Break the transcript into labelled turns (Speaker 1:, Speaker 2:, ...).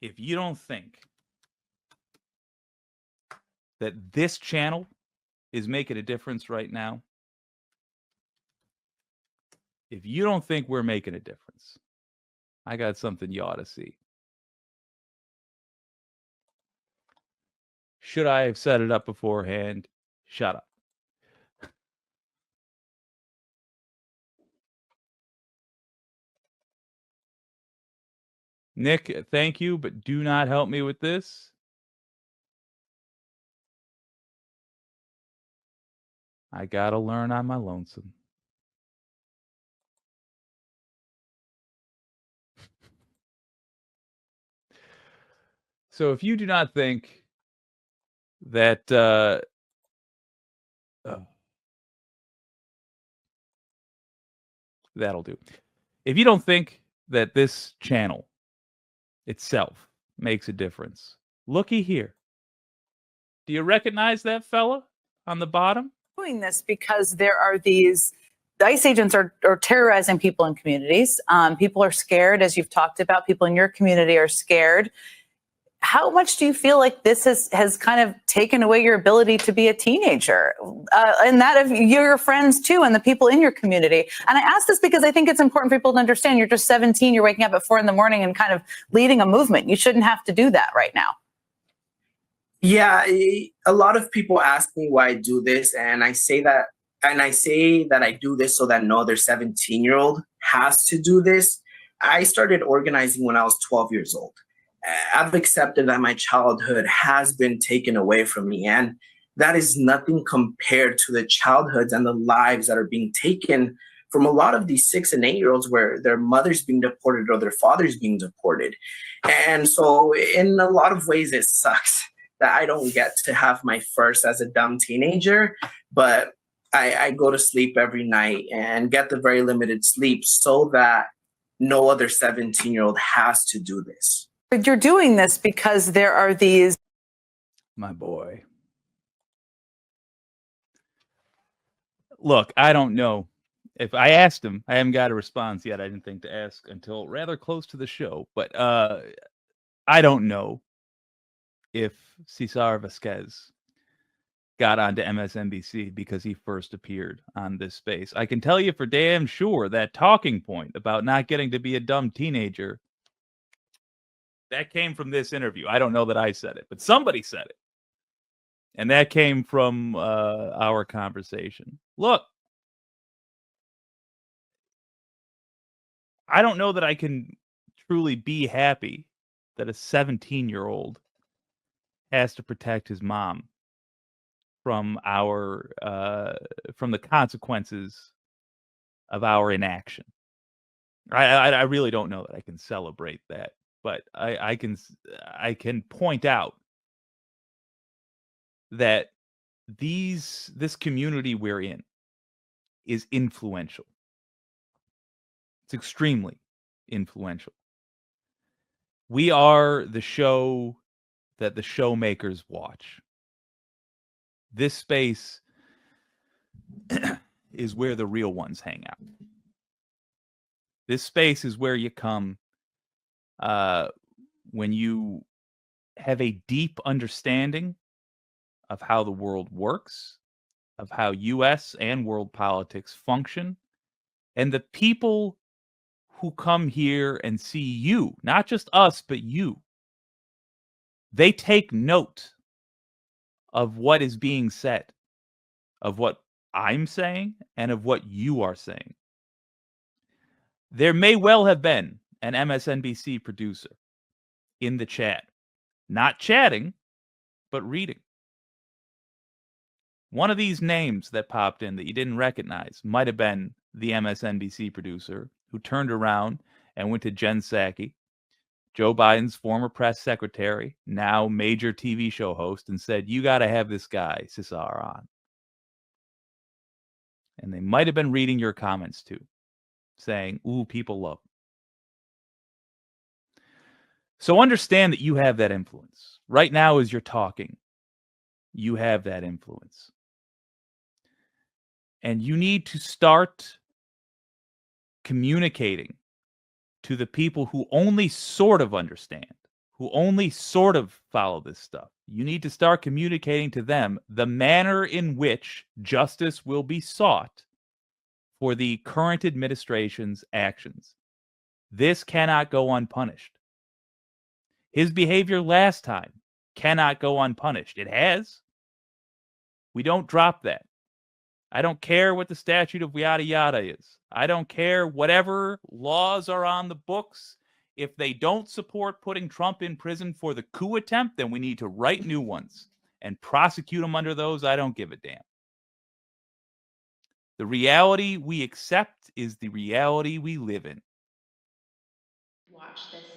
Speaker 1: if you don't think that this channel is making a difference right now, if you don't think we're making a difference, I got something you ought to see. Should I have set it up beforehand? Shut up. Nick, thank you, but do not help me with this. I gotta learn on my lonesome. So if you do not think that that'll do. If you don't think that this channel itself makes a difference, looky here. Do you recognize that fella on the bottom?
Speaker 2: Doing this because there are these ICE agents are terrorizing people in communities. People are scared, as you've talked about. People in your community are scared. How much do you feel like this has kind of taken away your ability to be a teenager, and that of your friends too, and the people in your community? And I ask this because I think it's important for people to understand you're just 17, you're waking up at 4 a.m. and kind of leading a movement. You shouldn't have to do that right now.
Speaker 3: Yeah, a lot of people ask me why I do this, and I say that I do this so that no other 17-year-old has to do this. I started organizing when I was 12 years old. I've accepted that my childhood has been taken away from me, and that is nothing compared to the childhoods and the lives that are being taken from a lot of these 6 and 8-year-olds where their mother's being deported or their father's being deported. And so in a lot of ways, it sucks that I don't get to have my first as a dumb teenager, but I go to sleep every night and get the very limited sleep so that no other 17-year-old has to do this.
Speaker 2: But you're doing this because there are these...
Speaker 1: My boy. Look, I don't know. If I asked him, I haven't got a response yet. I didn't think to ask until rather close to the show. But I don't know if Cesar Vasquez got onto MSNBC because he first appeared on this space. I can tell you for damn sure that talking point about not getting to be a dumb teenager, that came from this interview. I don't know that I said it, but somebody said it. And that came from our conversation. Look, I don't know that I can truly be happy that a 17-year-old has to protect his mom from the consequences of our inaction. I really don't know that I can celebrate that, but I can point out that this community we're in is influential. It's extremely influential. We are the show that the showmakers watch. This space is where the real ones hang out. This space is where you come when you have a deep understanding of how the world works, of how U.S. and world politics function, and the people who come here and see you, not just us, but you, they take note of what is being said, of what I'm saying, and of what you are saying. There may well have been an MSNBC producer in the chat, not chatting, but reading. One of these names that popped in that you didn't recognize might have been the MSNBC producer who turned around and went to Jen Psaki, Joe Biden's former press secretary, now major TV show host, and said, "You got to have this guy, Cesar, on." And they might have been reading your comments too, saying, "Ooh, people love him." So understand that you have that influence. Right now, as you're talking, you have that influence. And you need to start communicating to the people who only sort of understand, who only sort of follow this stuff. You need to start communicating to them the manner in which justice will be sought for the current administration's actions. This cannot go unpunished. His behavior last time cannot go unpunished. It has. We don't drop that. I don't care what the statute of yada yada is. I don't care whatever laws are on the books. If they don't support putting Trump in prison for the coup attempt, then we need to write new ones and prosecute him under those. I don't give a damn. The reality we accept is the reality we live in.
Speaker 4: Watch this